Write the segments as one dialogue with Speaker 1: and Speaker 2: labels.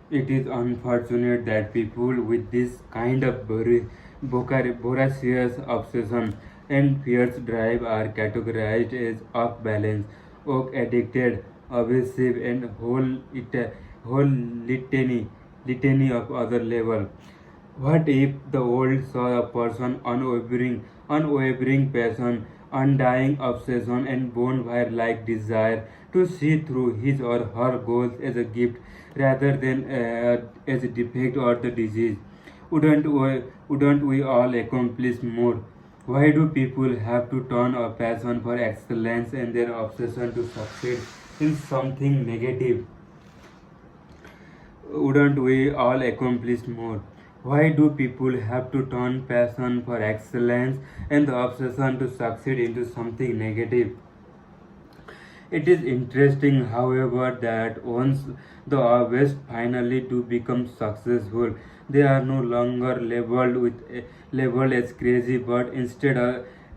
Speaker 1: It is unfortunate that people with this kind of voracious obsession and fierce drive are categorized as off balance, oak addicted, obsessive, and whole litany of other level. What if the world saw a person unwavering passion, undying obsession, and bonfire-like desire to see through his or her goals as a gift rather than as a defect or the disease? Wouldn't we all accomplish more? Why do people have to turn a passion for excellence and their obsession to succeed in something negative? Wouldn't we all accomplish more? Why do people have to turn passion for excellence and the obsession to succeed into something negative? It is interesting, however, that once the West finally do become successful, they are no longer labeled as crazy, but instead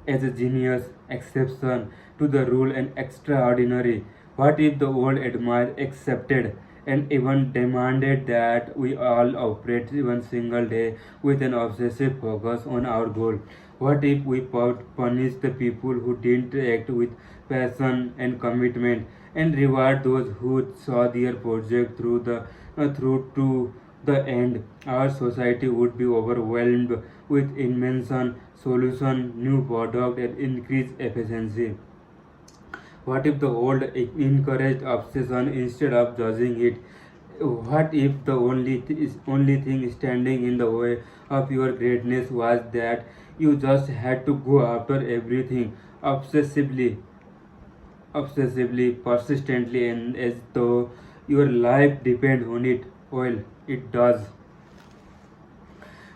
Speaker 1: as a genius, exception to the rule, and extraordinary. What if the world admired, accepted, and even demanded that we all operate one single day with an obsessive focus on our goal? What if we punish the people who didn't act with passion and commitment, and reward those who saw their project through to the end? Our society would be overwhelmed with invention, solution, new product, and increased efficiency. What if the world encouraged obsession instead of judging it? What if the only thing standing in the way of your greatness was that you just had to go after everything obsessively, persistently, and as though your life depends on it? Well, it does.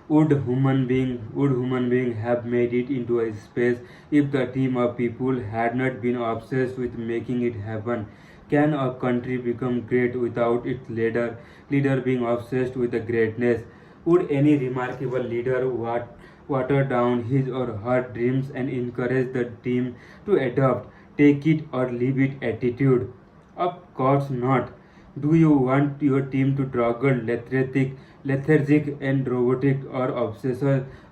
Speaker 1: Would human being have made it into a space if the team of people had not been obsessed with making it happen? Can a country become great without its leader being obsessed with the greatness? Would any remarkable leader water down his or her dreams and encourage the team to adopt, take it or leave it attitude? Of course not. Do you want your team to struggle, lethargic and robotic, or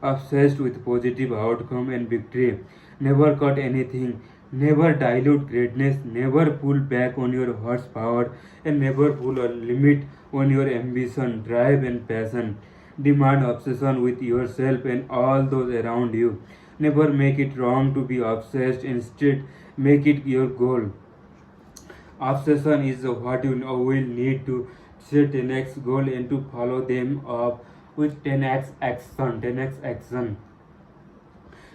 Speaker 1: obsessed with positive outcome and victory? Never cut anything, never dilute greatness, never pull back on your horsepower, and never pull a limit on your ambition, drive, and passion. Demand obsession with yourself and all those around you. Never make it wrong to be obsessed, instead, make it your goal. Obsession is what you will need to set the next goal and to follow them up with 10x action. 10x action.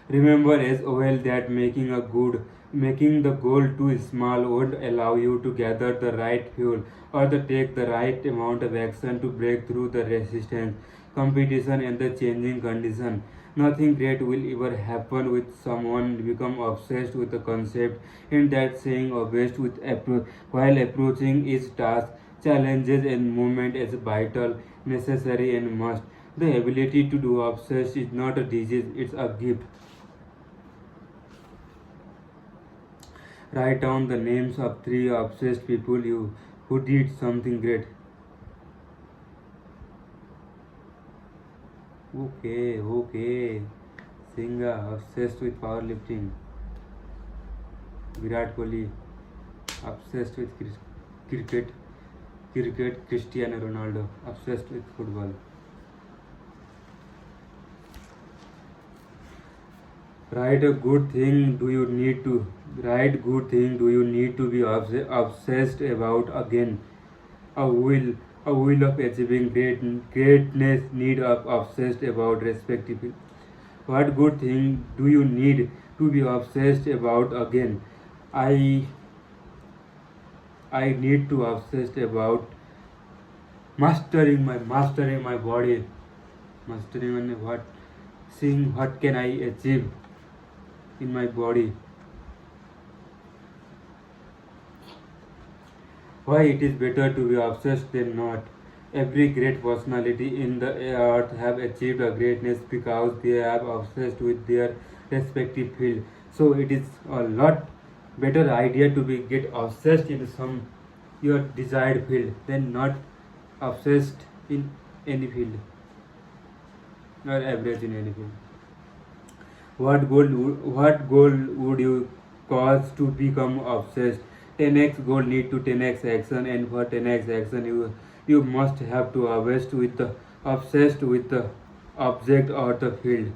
Speaker 1: Remember as well that making the goal too small won't allow you to gather the right fuel or to take the right amount of action to break through the resistance, competition, and the changing condition. Nothing great will ever happen with someone become obsessed with a concept in that saying obsessed with while approaching each task, challenges, and movement as vital, necessary, and must. The ability to do obsessed is not a disease, it's a gift. Write down the names of three obsessed people you who did something great. Okay. Singha, obsessed with powerlifting. Virat Kohli, obsessed with cricket. Cristiano Ronaldo, obsessed with football. Write a good thing do you need to write good thing do you need to be obsessed about again? A will a will of achieving greatness need of obsessed about respectively. What good thing do you need to be obsessed about again? I I need to obsessed about mastering my body, mastering on what seeing what can I achieve in my body. Why it is better to be obsessed than not? Every great personality in the earth have achieved a greatness because they have obsessed with their respective field. So it is a lot better idea to be get obsessed in some your desired field than not obsessed in any field or average in any field. What goal would you cause to become obsessed? 10x goal need to 10x action, and for 10x action you must have to obsessed with the object or the field.